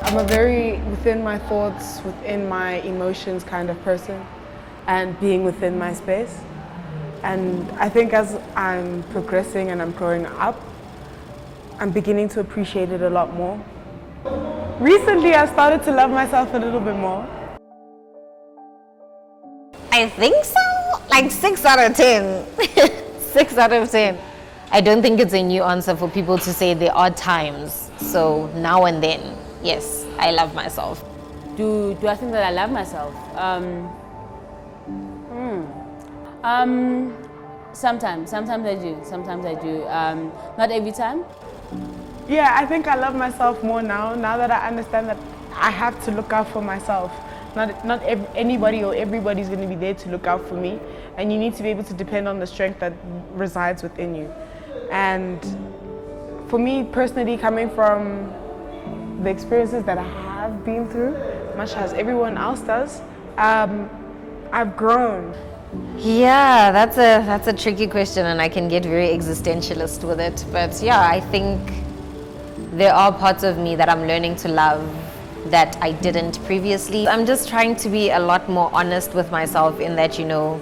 I'm a very within my thoughts, within my emotions kind of person, and being within my space. And I think as I'm progressing and I'm growing up, I'm beginning to appreciate it a lot more. Recently, I started to love myself a little bit more. I think so. Like 6 out of 10. 6 out of 10. I don't think it's a new answer for people to say there are times. So now and then, yes, I love myself. Do I think that I love myself? Sometimes I do. Sometimes I do. Not every time. Yeah, I think I love myself more now that I understand that I have to look out for myself. Not anybody or everybody's going to be there to look out for me, and you need to be able to depend on the strength that resides within you. And for me personally, coming from the experiences that I have been through, much as everyone else does, I've grown. Yeah, that's a tricky question, and I can get very existentialist with it. But yeah, I think there are parts of me that I'm learning to love that I didn't previously. I'm just trying to be a lot more honest with myself in that,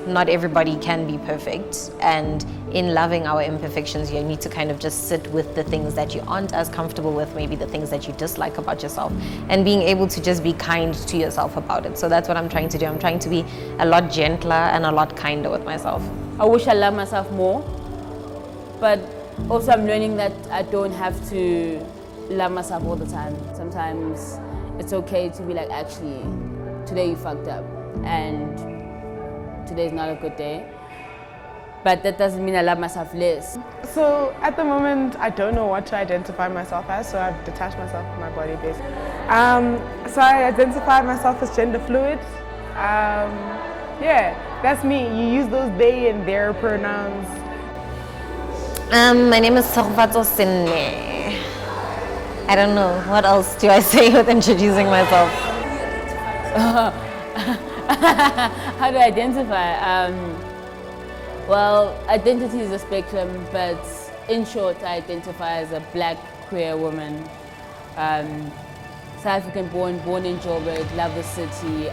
not everybody can be perfect. And in loving our imperfections, you need to kind of just sit with the things that you aren't as comfortable with, maybe the things that you dislike about yourself, and being able to just be kind to yourself about it. So that's what I'm trying to do. I'm trying to be a lot gentler and a lot kinder with myself. I wish I loved myself more, but also I'm learning that I don't have to love myself all the time. Sometimes it's okay to be like, actually, today you fucked up and today's not a good day. But that doesn't mean I love myself less. So at the moment, I don't know what to identify myself as, so I've detached myself from my body base. So I identify myself as gender fluid. Yeah, that's me. You use those they and their pronouns. My name is Sorvato Sene. I don't know. What else do I say with introducing myself? How do I identify? Well, identity is a spectrum, but in short, I identify as a black queer woman. South African born in Joburg, love the city.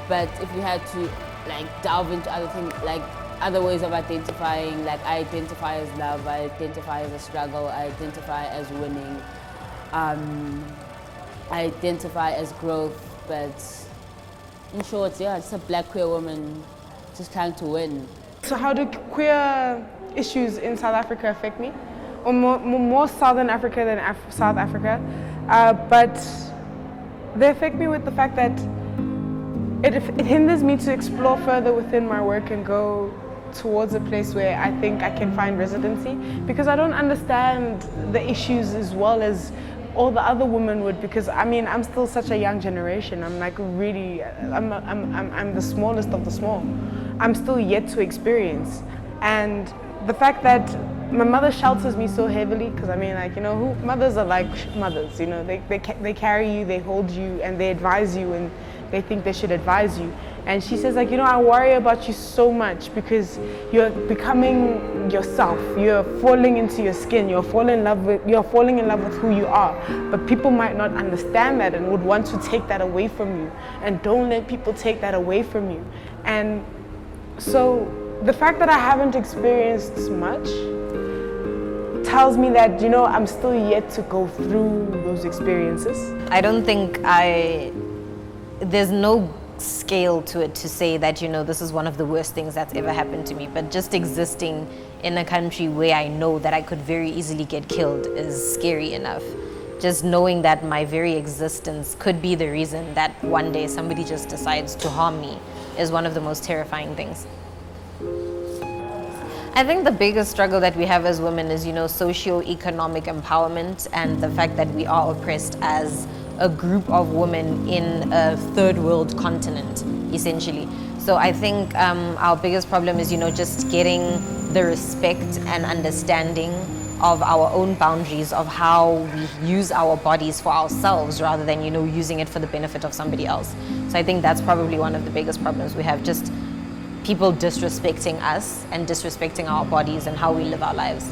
But if you had to delve into other things, other ways of identifying, I identify as love, I identify as a struggle, I identify as winning, I identify as growth, but in short, yeah, it's a black queer woman just trying to win. So how do queer issues in South Africa affect me? Or more Southern Africa than South Africa, but they affect me with the fact that it hinders me to explore further within my work and go towards a place where I think I can find residency, because I don't understand the issues as well as all the other women would, because I'm still such a young generation. I'm the smallest of the small. I'm still yet to experience. And the fact that my mother shelters me so heavily, because mothers are like mothers, they carry you, they hold you, and they advise you, and they think they should advise you. And she says I worry about you so much because you're becoming yourself. You're falling into your skin. You're falling in love with who you are. But people might not understand that and would want to take that away from you. And don't let people take that away from you. And so the fact that I haven't experienced much tells me that, I'm still yet to go through those experiences. I don't think there's no scale to it to say that, this is one of the worst things that's ever happened to me. But just existing in a country where I know that I could very easily get killed is scary enough. Just knowing that my very existence could be the reason that one day somebody just decides to harm me is one of the most terrifying things. I think the biggest struggle that we have as women is, socio-economic empowerment and the fact that we are oppressed as a group of women in a third world continent, essentially. So I think our biggest problem is, just getting the respect and understanding of our own boundaries, of how we use our bodies for ourselves rather than, using it for the benefit of somebody else. So I think that's probably one of the biggest problems we have, just people disrespecting us and disrespecting our bodies and how we live our lives.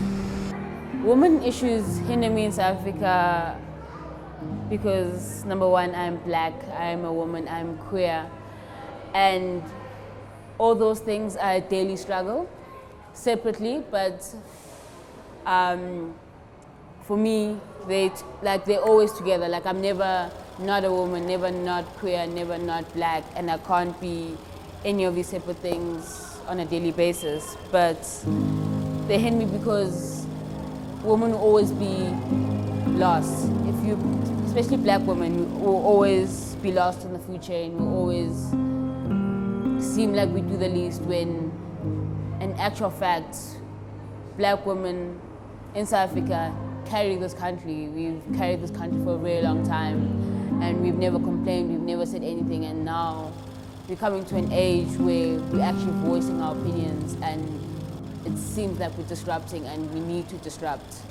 Women issues hinder me in South Africa because number one, I'm black, I'm a woman, I'm queer, and all those things are a daily struggle separately, but for me, they're always together. Like, I'm never not a woman, never not queer, never not black, and I can't be any of these separate things on a daily basis. But they hinder me because women will always be lost. Especially black women, will always be lost in the food chain, will always seem like we do the least, when in actual fact, black women in South Africa carry this country. We've carried this country for a very long time, and we've never complained, we've never said anything, and now we're coming to an age where we're actually voicing our opinions, and it seems like we're disrupting, and we need to disrupt.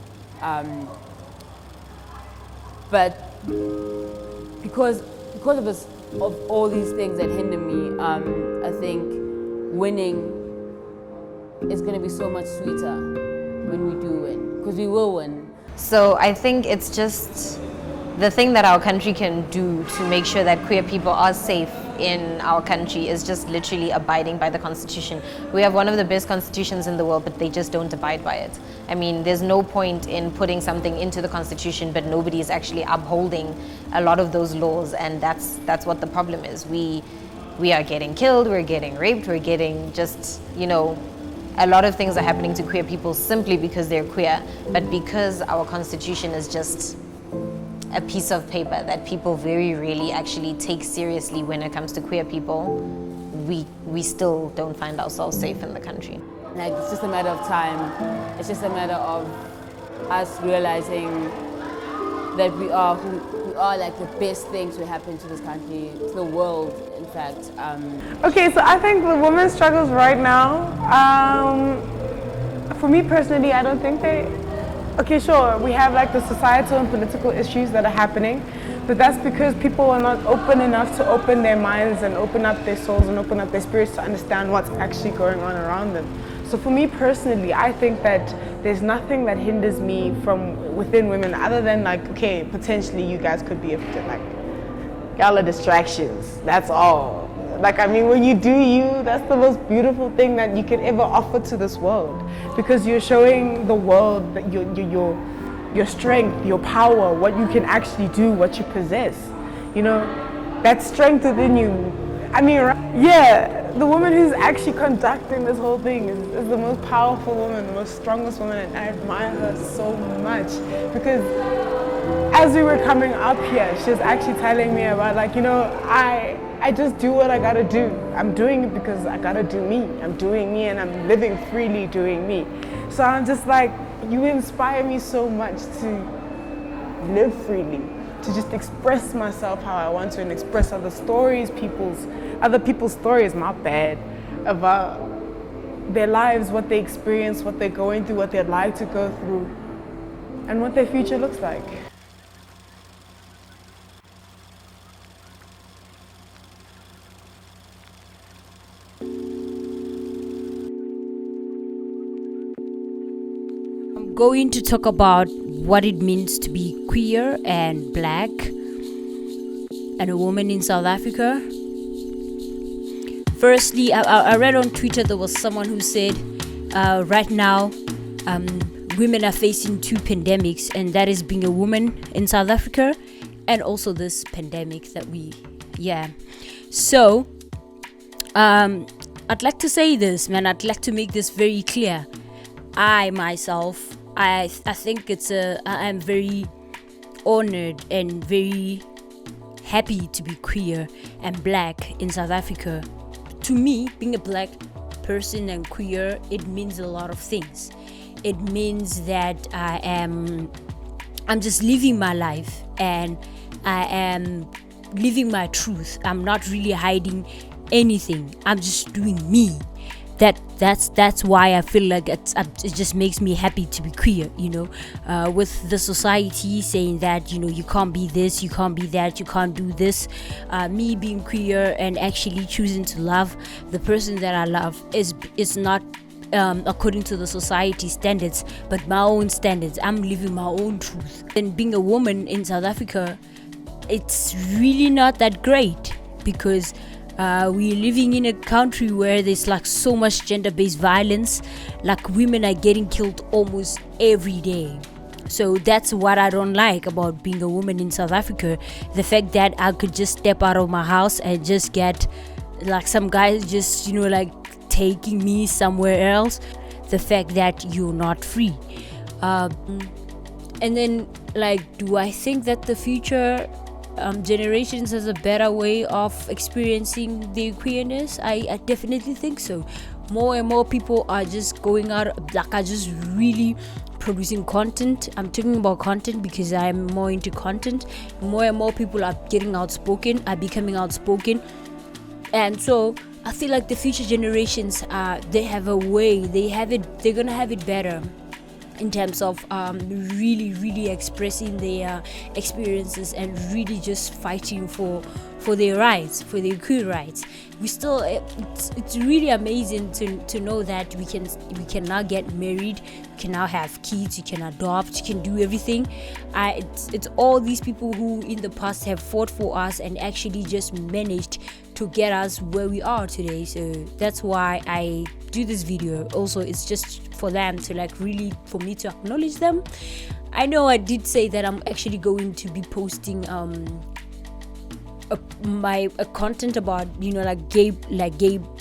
But because of all these things that hinder me, I think winning is going to be so much sweeter when we do win, because we will win. So I think it's just the thing that our country can do to make sure that queer people are safe in our country is just literally abiding by the Constitution. We have one of the best constitutions in the world, but they just don't abide by it. I mean, there's no point in putting something into the Constitution, but nobody is actually upholding a lot of those laws, and that's what the problem is. We are getting killed, we're getting raped, we're getting just, a lot of things are happening to queer people simply because they're queer, but because our Constitution is just a piece of paper that people very rarely actually take seriously when it comes to queer people, we still don't find ourselves safe in the country. Like, it's just a matter of time. It's just a matter of us realizing that we are like the best thing to happen to this country, to the world, in fact. Okay, so I think the women's struggles right now, for me personally, I don't think okay, sure, we have like the societal and political issues that are happening, but that's because people are not open enough to open their minds and open up their souls and open up their spirits to understand what's actually going on around them. So for me personally, I think that there's nothing that hinders me from within women other than like, okay, potentially you guys could be like, y'all are distractions, that's all. Like, I mean, when you do you, that's the most beautiful thing that you can ever offer to this world, because you're showing the world that your strength, your power, what you can actually do, what you possess. That strength within you. I mean, yeah, the woman who's actually conducting this whole thing is the most powerful woman, the most strongest woman, and I admire her so much, because as we were coming up here, she was actually telling me about like, I just do what I gotta do. I'm doing it because I gotta do me. I'm doing me and I'm living freely doing me. So I'm just like, you inspire me so much to live freely, to just express myself how I want to and express other people's stories, my bad, about their lives, what they experience, what they're going through, what they'd like to go through, and what their future looks like. Going to talk about what it means to be queer and black and a woman in South Africa. Firstly, I read on Twitter there was someone who said right now women are facing two pandemics, and that is being a woman in South Africa and also this pandemic that So I'd like to say this, man. I'd like to make this very clear. I myself, I think I'm very honored and very happy to be queer and black in South Africa. To me, being a black person and queer, it means a lot of things. It means that I'm just living my life, and I am living my truth. I'm not really hiding anything. I'm just doing me. That's why I feel like it just makes me happy to be queer, with the society saying that, you can't be this, you can't be that, you can't do this. Me being queer and actually choosing to love the person that I love is not according to the society standards, but my own standards. I'm living my own truth. And being a woman in South Africa, it's really not that great, because we're living in a country where there's like so much gender-based violence. Like women are getting killed almost every day. So that's what I don't like about being a woman in South Africa. The fact that I could just step out of my house and just get like some guys just, you know, like taking me somewhere else. The fact that you're not free. And then, like, do I think that the future generations has a better way of experiencing their queerness? I definitely think so. More and more people are just going out, like, are just really producing content. I'm talking about content because I'm more into content. More and more people are getting outspoken, are becoming outspoken. And so I feel like the future generations, they have a way, they're gonna have it better in terms of really expressing their experiences and really just fighting for their rights, for their queer rights. We still, it's really amazing to know that we can now get married, we can now have kids, you can adopt, you can do everything. It's all these people who in the past have fought for us and actually just managed to get us where we are today. So that's why I do this video. Also, it's just for them to, like, really, for me to acknowledge them. I know I did say that I'm actually going to be posting my content about, you know, like gay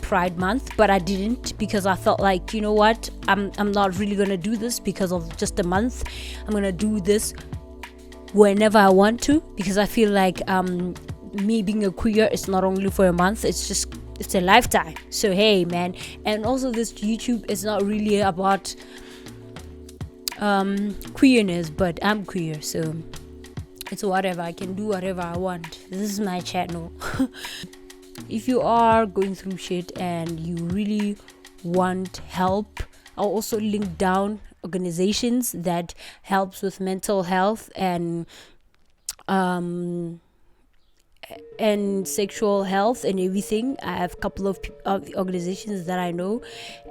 pride month, but I didn't, because I felt like, you know what, I'm not really gonna do this because of just a month. I'm gonna do this whenever I want to, because I feel like me being a queer is not only for a month, it's a lifetime. So hey man, and also this YouTube is not really about queerness, but I'm queer, so it's whatever. I can do whatever I want. This is my channel. If you are going through shit and you really want help, I'll also link down organizations that helps with mental health and sexual health and everything. I have a couple of organizations that I know.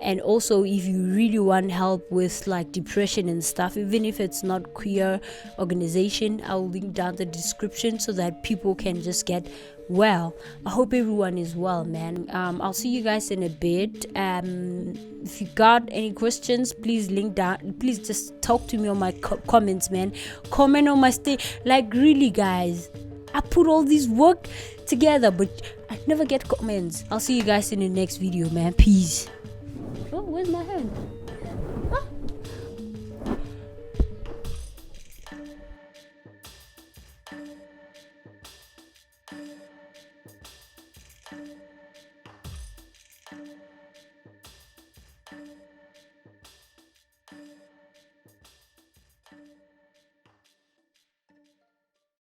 And also, if you really want help with like depression and stuff, even if it's not queer organization, I'll link down the description so that people can just get well. I hope everyone is well, man. I'll see you guys in a bit. If you got any questions, please link down, please just talk to me on my comments, man. Comment on my like, really guys, I put all this work together, but I never get comments. I'll see you guys in the next video, man. Peace. Oh, where's my hand?